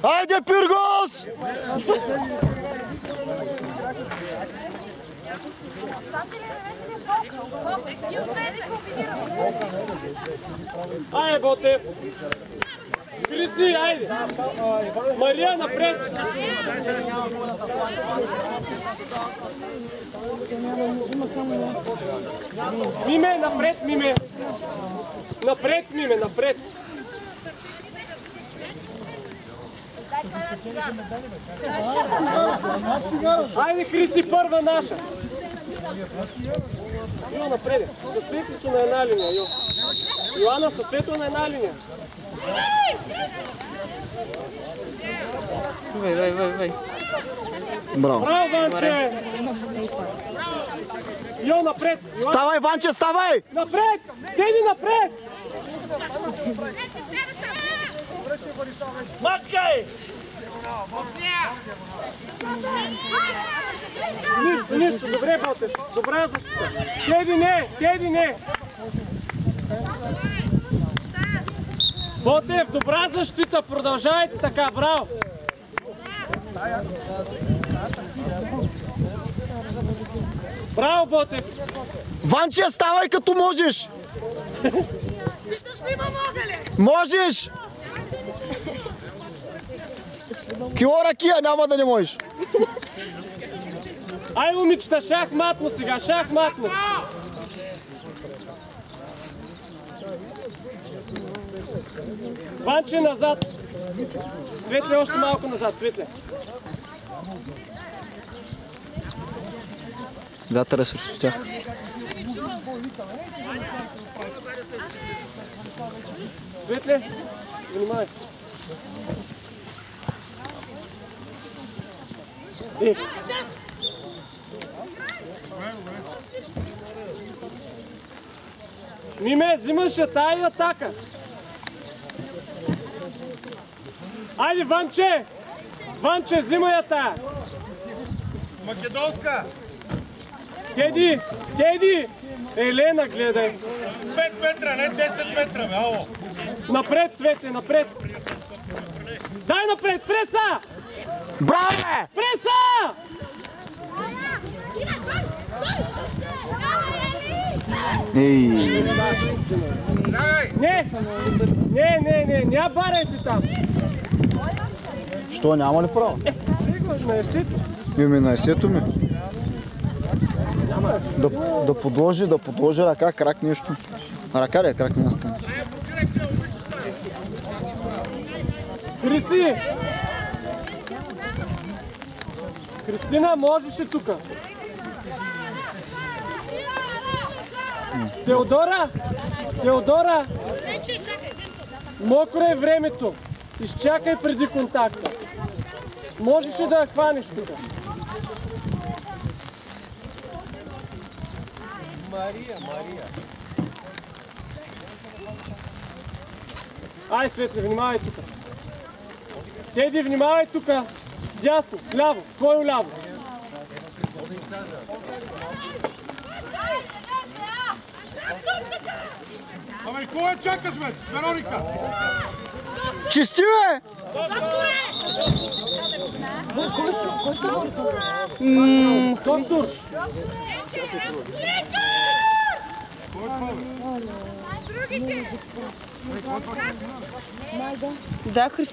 Айде, Пиргос! Айде, Ботев! Криси, айде! Мария, напред! Миме, напред, Миме! Напред, Миме, напред! Айде, Криси, първа наша! Йо, напред! Със светлото на една линия, Йо! Йоанна, със светло на една линия! Вай. Браво! Браво, Ванче! Йо, напред! Ставай, Ванче, ставай! Напред! Теди, напред! Мачкай! Нищо, добре, Ботев. Добра защита. Теди не! Ботев, добра защита. Продължавайте така, браво! Браво, Ботев! Ванче, ставай като можеш! Можеш! Кило ракия, няма да не можеш. Ай, момичета, шахматно сега, шахматно! Ванче, назад! Светле, още малко назад, Светле. Вятър е срещу тях. Светле, внимай. Миме, взимаш я тая атака. Айде, Ванче! Ванче, взимай я тая. Македонска! Теди! Елена, гледай. 5 метра, не 10 метра, бе, ало! Напред, Светле, напред! Дай напред, преса! Браво! Преса! Ей! Не, ня барайте там. Що, няма ли право? На есето. Ми на есето ми. Да подложи ръка, крак нещо. Ръка ли е крак, не стане. Криси! Кристина, можеш ли тука? Теодора! Мокро е времето. Изчакай преди контакта. Можеш ли да я хванеш тука? Мария. Ай, Светле, внимавай тука. Теди, внимавай тука. Дясно, ляво, твое ляво. Абе, кой чакаш, бе? Вероника! Чисти, бе! Доктор! Да, Христо.